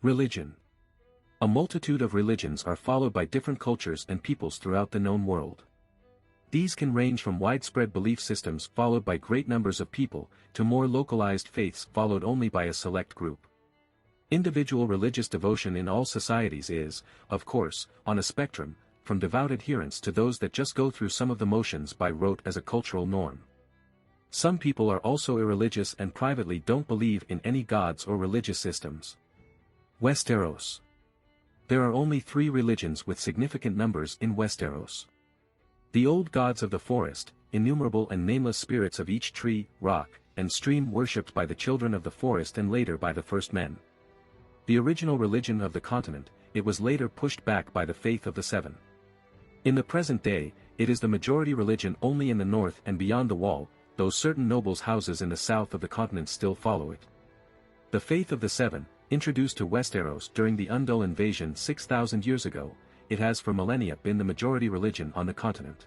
Religion. A multitude of religions are followed by different cultures and peoples throughout the known world. These can range from widespread belief systems followed by great numbers of people, to more localized faiths followed only by a select group. Individual religious devotion in all societies is, of course, on a spectrum, from devout adherents to those that just go through some of the motions by rote as a cultural norm. Some people are also irreligious and privately don't believe in any gods or religious systems. Westeros. There are only 3 religions with significant numbers in Westeros. The old gods of the forest, innumerable and nameless spirits of each tree, rock, and stream worshipped by the children of the forest and later by the first men. The original religion of the continent, it was later pushed back by the faith of the Seven. In the present day, it is the majority religion only in the north and beyond the wall, though certain nobles' houses in the south of the continent still follow it. The faith of the Seven, introduced to Westeros during the Undul invasion 6,000 years ago, it has for millennia been the majority religion on the continent.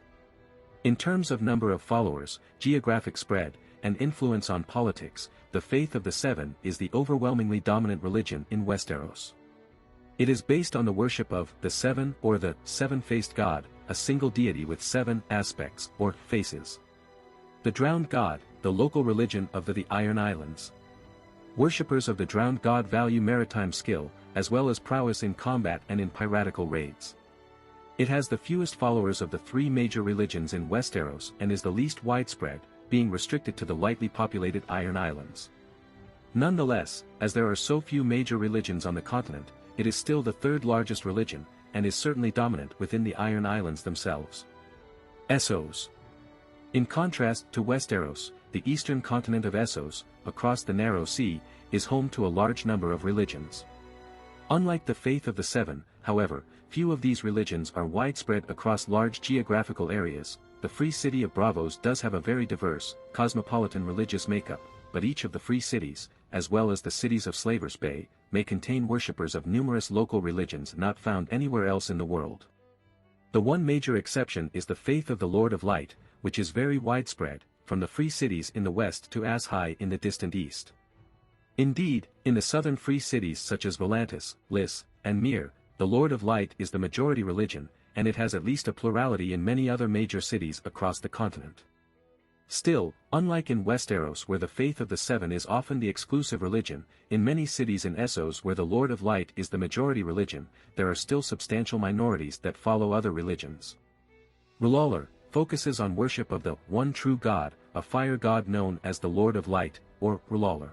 In terms of number of followers, geographic spread, and influence on politics, the faith of the Seven is the overwhelmingly dominant religion in Westeros. It is based on the worship of the Seven or the Seven-Faced God, a single deity with 7 aspects or faces. The Drowned God, the local religion of the Iron Islands. Worshippers of the Drowned God value maritime skill, as well as prowess in combat and in piratical raids. It has the fewest followers of the 3 major religions in Westeros and is the least widespread, being restricted to the lightly populated Iron Islands. Nonetheless, as there are so few major religions on the continent, it is still the 3rd largest religion, and is certainly dominant within the Iron Islands themselves. Essos. In contrast to Westeros, the eastern continent of Essos, across the Narrow Sea, is home to a large number of religions. Unlike the faith of the Seven, however, few of these religions are widespread across large geographical areas. The Free City of Braavos does have a very diverse, cosmopolitan religious makeup, but each of the free cities, as well as the cities of Slavers Bay, may contain worshippers of numerous local religions not found anywhere else in the world. The one major exception is the faith of the Lord of Light, which is very widespread, from the free cities in the west to Ashai in the distant east. Indeed, in the southern free cities such as Volantis, Lys, and Myr, the Lord of Light is the majority religion, and it has at least a plurality in many other major cities across the continent. Still, unlike in Westeros where the faith of the Seven is often the exclusive religion, in many cities in Essos where the Lord of Light is the majority religion, there are still substantial minorities that follow other religions. R'hllor focuses on worship of the one true God, a fire god known as the Lord of Light, or R'hllor.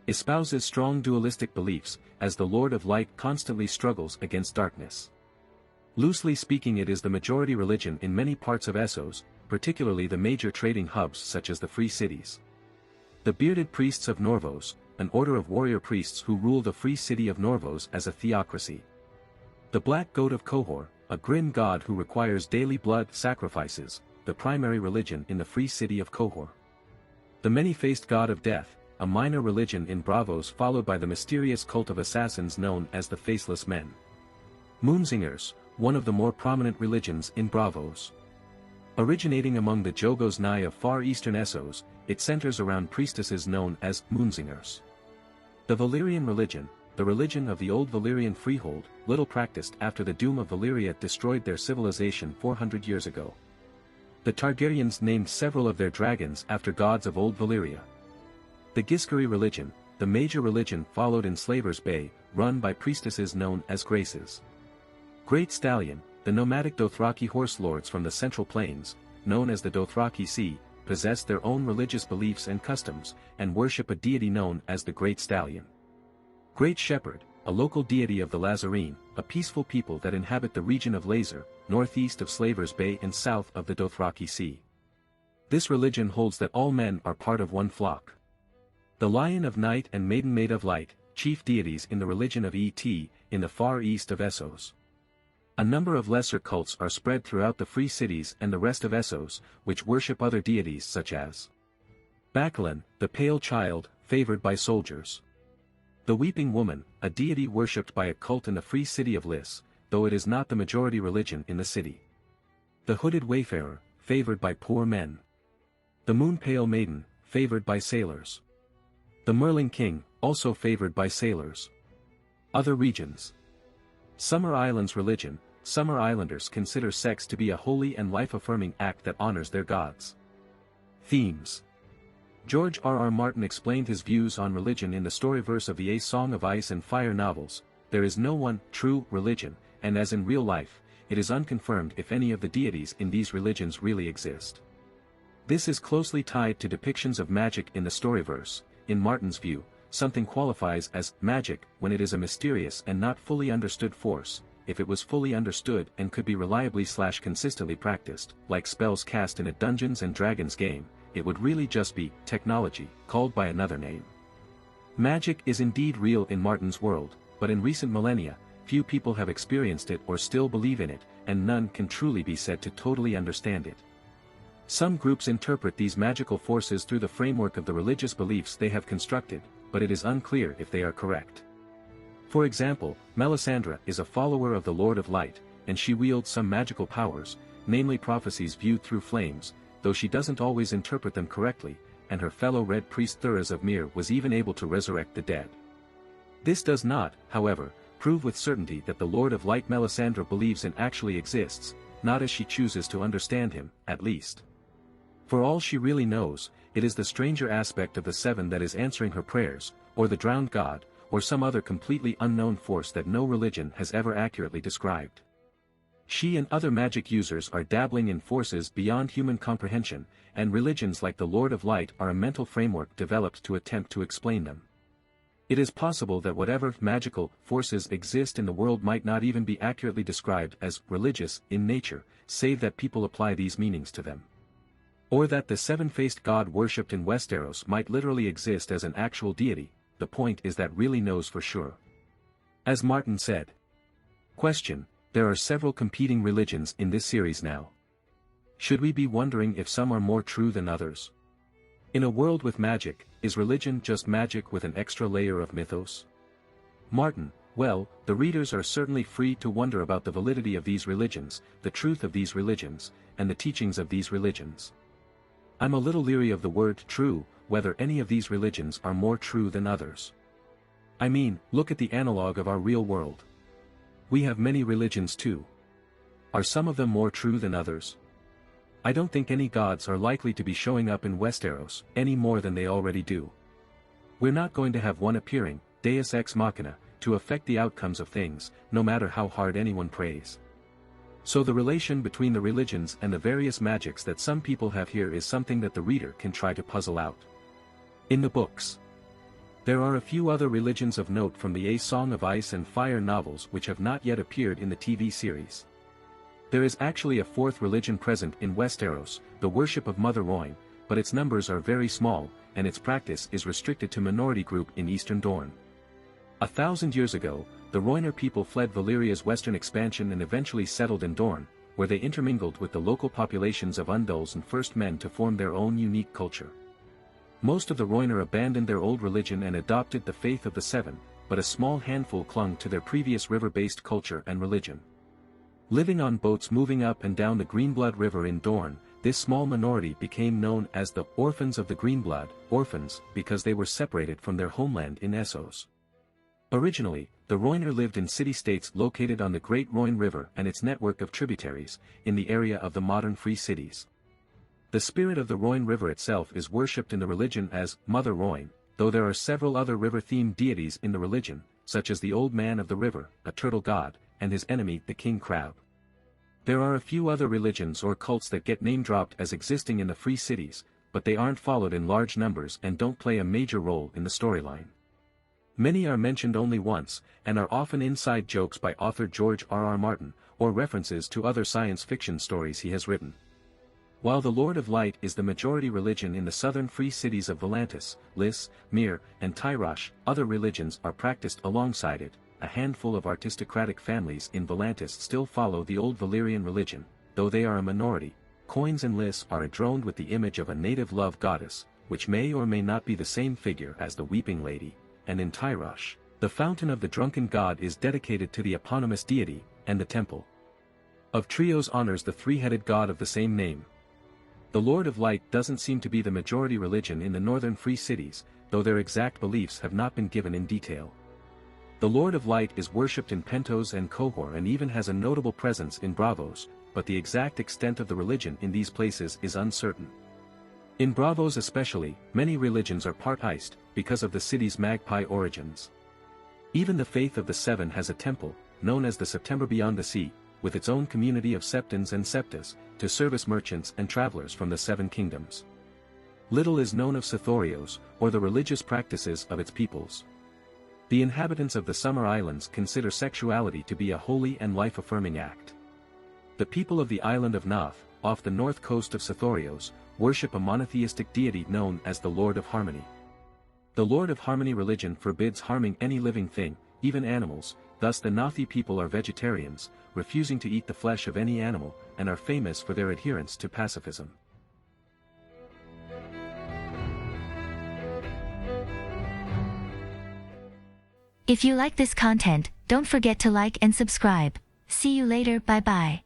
Espouses strong dualistic beliefs, as the Lord of Light constantly struggles against darkness. Loosely speaking, it is the majority religion in many parts of Essos, particularly the major trading hubs such as the free cities. The bearded priests of Norvos, an order of warrior priests who rule the free city of Norvos as a theocracy. The black goat of Qohor, a grim god who requires daily blood sacrifices, the primary religion in the free city of Qohor. The many-faced god of death, a minor religion in Braavos followed by the mysterious cult of assassins known as the Faceless Men. Moonsingers, one of the more prominent religions in Braavos. Originating among the Jogos Nye of far eastern Essos, it centers around priestesses known as Moonsingers. The Valyrian religion, the religion of the old Valyrian freehold, little practiced after the doom of Valyria destroyed their civilization 400 years ago. The Targaryens named several of their dragons after gods of old Valyria. The Giscari religion, the major religion followed in Slavers Bay, run by priestesses known as Graces. Great Stallion, the nomadic Dothraki horse lords from the Central Plains, known as the Dothraki Sea, possess their own religious beliefs and customs, and worship a deity known as the Great Stallion. Great Shepherd, a local deity of the Lazarene, a peaceful people that inhabit the region of Lazer, northeast of Slavers Bay and south of the Dothraki Sea. This religion holds that all men are part of one flock. The Lion of Night and Maiden Maid of Light, chief deities in the religion of Et, in the far east of Essos. A number of lesser cults are spread throughout the free cities and the rest of Essos, which worship other deities such as Bacallan, the pale child, favored by soldiers. The Weeping Woman, a deity worshipped by a cult in the free city of Lys, though it is not the majority religion in the city. The Hooded Wayfarer, favored by poor men. The Moonpale Maiden, favored by sailors. The Merling King, also favored by sailors. Other regions. Summer Islands religion. Summer Islanders consider sex to be a holy and life-affirming act that honors their gods. Themes. George R.R. Martin explained his views on religion in the storyverse of the A Song of Ice and Fire novels. There is no one true religion, and as in real life, it is unconfirmed if any of the deities in these religions really exist. This is closely tied to depictions of magic in the storyverse. In Martin's view, something qualifies as magic when it is a mysterious and not fully understood force. If it was fully understood and could be reliably/consistently practiced, like spells cast in a Dungeons and Dragons game, it would really just be technology, called by another name. Magic is indeed real in Martin's world, but in recent millennia, few people have experienced it or still believe in it, and none can truly be said to totally understand it. Some groups interpret these magical forces through the framework of the religious beliefs they have constructed, but it is unclear if they are correct. For example, Melisandre is a follower of the Lord of Light, and she wields some magical powers, namely prophecies viewed through flames, though she doesn't always interpret them correctly, and her fellow Red Priest Thuras of Myr was even able to resurrect the dead. This does not, however, prove with certainty that the Lord of Light Melisandre believes in actually exists, not as she chooses to understand him, at least. For all she really knows, it is the stranger aspect of the seven that is answering her prayers, or the drowned god, or some other completely unknown force that no religion has ever accurately described. She and other magic users are dabbling in forces beyond human comprehension, and religions like the Lord of Light are a mental framework developed to attempt to explain them. It is possible that whatever magical forces exist in the world might not even be accurately described as religious in nature, save that people apply these meanings to them. Or that the seven-faced god worshipped in Westeros might literally exist as an actual deity. The point is that really knows for sure. As Martin said. Question: there are several competing religions in this series now. Should we be wondering if some are more true than others? In a world with magic, is religion just magic with an extra layer of mythos? Martin: well, the readers are certainly free to wonder about the validity of these religions, the truth of these religions, and the teachings of these religions. I'm a little leery of the word true, whether any of these religions are more true than others. I mean, look at the analog of our real world. We have many religions too. Are some of them more true than others? I don't think any gods are likely to be showing up in Westeros, any more than they already do. We're not going to have one appearing, Deus Ex Machina, to affect the outcomes of things, no matter how hard anyone prays. So the relation between the religions and the various magics that some people have here is something that the reader can try to puzzle out. In the books, there are a few other religions of note from the A Song of Ice and Fire novels which have not yet appeared in the TV series. There is actually a fourth religion present in Westeros, the worship of Mother Rhoyne, but its numbers are very small, and its practice is restricted to minority group in Eastern Dorne. 1,000 years ago, the Rhoynar people fled Valyria's western expansion and eventually settled in Dorne, where they intermingled with the local populations of Undulls and First Men to form their own unique culture. Most of the Rhoynar abandoned their old religion and adopted the faith of the Seven, but a small handful clung to their previous river-based culture and religion. Living on boats moving up and down the Greenblood River in Dorne, this small minority became known as the Orphans of the Greenblood, orphans because they were separated from their homeland in Essos. Originally, the Rhoynar lived in city-states located on the Great Rhoyne River and its network of tributaries, in the area of the modern free cities. The spirit of the Rhoyne River itself is worshipped in the religion as Mother Rhoyne, though there are several other river-themed deities in the religion, such as the Old Man of the River, a turtle god, and his enemy the King Crab. There are a few other religions or cults that get name-dropped as existing in the free cities, but they aren't followed in large numbers and don't play a major role in the storyline. Many are mentioned only once, and are often inside jokes by author George R.R. Martin, or references to other science fiction stories he has written. While the Lord of Light is the majority religion in the southern free cities of Volantis, Lys, Myr, and Tyrosh, other religions are practiced alongside it. A handful of aristocratic families in Volantis still follow the old Valyrian religion, though they are a minority. Coins and Lys are adorned with the image of a native love goddess, which may or may not be the same figure as the Weeping Lady, and in Tyrosh, the fountain of the drunken god is dedicated to the eponymous deity, and the temple of Trios honors the three-headed god of the same name. The Lord of Light doesn't seem to be the majority religion in the northern free cities, though their exact beliefs have not been given in detail. The Lord of Light is worshipped in Pentos and Kohor and even has a notable presence in Bravos, but the exact extent of the religion in these places is uncertain. In Bravos especially, many religions are part-heist, because of the city's magpie origins. Even the faith of the Seven has a temple, known as the September Beyond the Sea, with its own community of septons and septas, to service merchants and travelers from the Seven Kingdoms. Little is known of Sithorios, or the religious practices of its peoples. The inhabitants of the Summer Islands consider sexuality to be a holy and life-affirming act. The people of the island of Nath, off the north coast of Sithorios, worship a monotheistic deity known as the Lord of Harmony. The Lord of Harmony religion forbids harming any living thing, even animals, thus the Nathi people are vegetarians, refusing to eat the flesh of any animal, and are famous for their adherence to pacifism. If you like this content, don't forget to like and subscribe. See you later, bye bye.